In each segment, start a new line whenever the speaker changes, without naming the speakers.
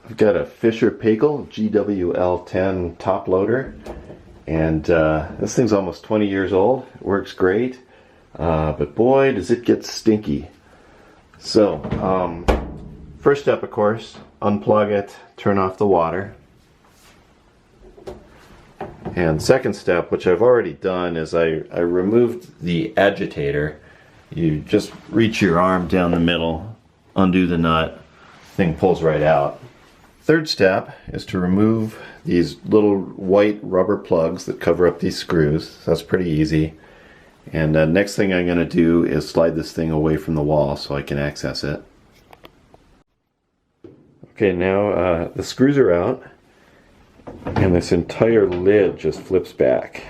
I've got a Fisher Paykel GWL10 top loader, and this thing's almost 20 years old. It works great, but boy does it get stinky. So first step, of course, unplug it, turn off the water. And second step, which I've already done, is I removed the agitator. You just reach your arm down the middle, undo the nut, thing pulls right out. Third step is to remove these little white rubber plugs that cover up these screws. That's pretty easy. And next thing I'm going to do is slide this thing away from the wall so I can access it. Okay, now the screws are out, and this entire lid just flips back.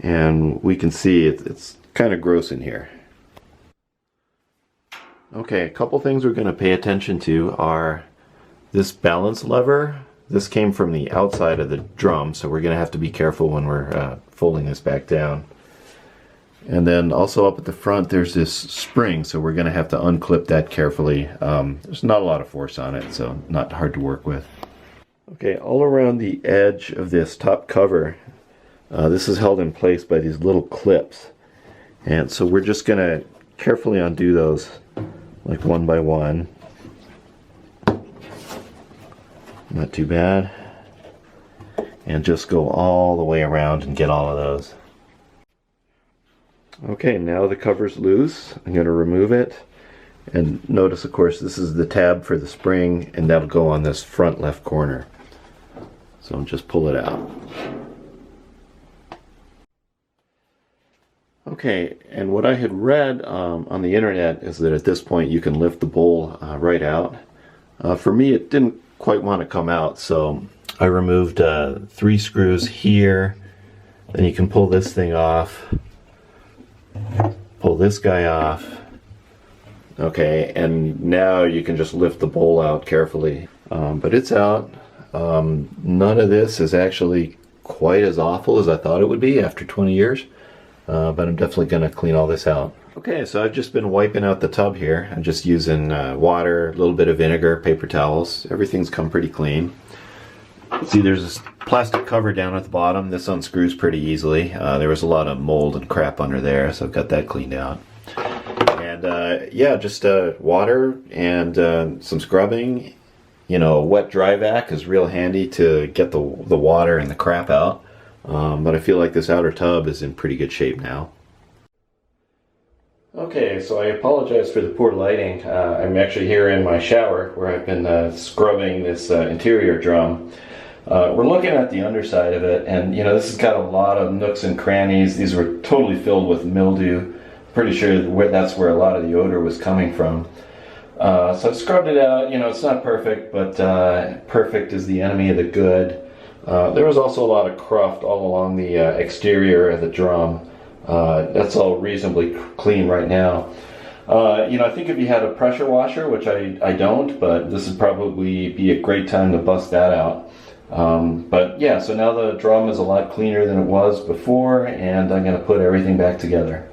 And we can see it's kind of gross in here. Okay, a couple things we're going to pay attention to are this balance lever. This came from the outside of the drum, so we're going to have to be careful when we're folding this back down. And then also up at the front there's this spring, so we're going to have to unclip that carefully. There's not a lot of force on it, so not hard to work with. Okay, all around the edge of this top cover, this is held in place by these little clips, and so we're just going to carefully undo those, like one by one. Not too bad. And just go all the way around and get all of those. Okay, now the cover's loose. I'm going to remove it, and notice, of course, this is the tab for the spring, and that'll go on this front left corner. So just pull it out. Okay, and what I had read on the internet is that at this point you can lift the bowl right out. For me, it didn't quite want to come out, so I removed 3 screws here. Then you can pull this thing off, pull this guy off. Okay, and now you can just lift the bowl out carefully. But it's out. None of this is actually quite as awful as I thought it would be after 20 years. But I'm definitely going to clean all this out. Okay, so I've just been wiping out the tub here. I'm just using water, a little bit of vinegar, paper towels. Everything's come pretty clean. See, there's this plastic cover down at the bottom. This unscrews pretty easily. There was a lot of mold and crap under there, so I've got that cleaned out. And yeah, just water and some scrubbing. You know, a wet dry vac is real handy to get the water and the crap out. But I feel like this outer tub is in pretty good shape now. Okay, so I apologize for the poor lighting. I'm actually here in my shower where I've been scrubbing this interior drum. We're looking at the underside of it, and you know, this has got a lot of nooks and crannies. These were totally filled with mildew. Pretty sure that's where a lot of the odor was coming from. So I've scrubbed it out. You know, it's not perfect, but perfect is the enemy of the good. There was also a lot of cruft all along the exterior of the drum. That's all reasonably clean right now. You know, I think if you had a pressure washer, which I don't, but this would probably be a great time to bust that out. But yeah, so now the drum is a lot cleaner than it was before, and I'm going to put everything back together.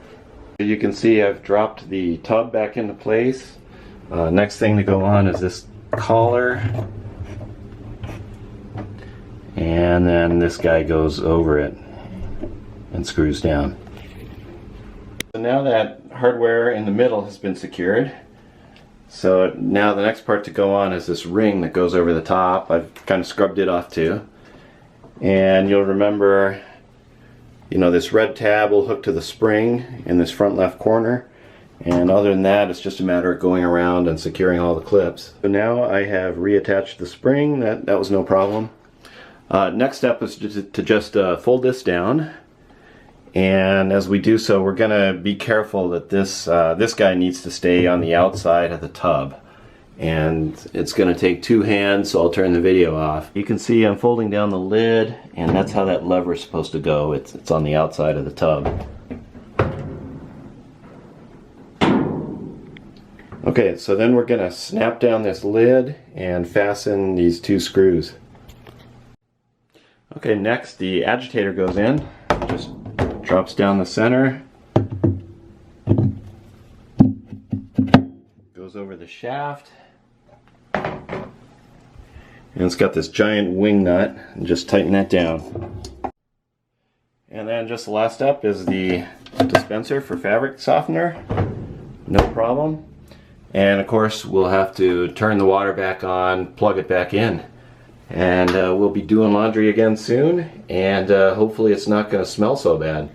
You can see I've dropped the tub back into place. Next thing to go on is this collar. And then this guy goes over it and screws down. So now that hardware in the middle has been secured, so now the next part to go on is this ring that goes over the top. I've kind of scrubbed it off too. And you'll remember, you know, this red tab will hook to the spring in this front left corner. And other than that, it's just a matter of going around and securing all the clips. So now I have reattached the spring. That was no problem. Next step is to just fold this down, and as we do so, we're going to be careful that this guy needs to stay on the outside of the tub, and it's going to take 2 hands, so I'll turn the video off. You can see I'm folding down the lid, and that's how that lever is supposed to go. It's on the outside of the tub. Okay, so then we're going to snap down this lid and fasten these 2 screws. Okay, next the agitator goes in, just drops down the center, goes over the shaft, and it's got this giant wing nut, and just tighten that down. And then just the last step is the dispenser for fabric softener, no problem. And of course we'll have to turn the water back on, plug it back in. And we'll be doing laundry again soon, and hopefully it's not going to smell so bad.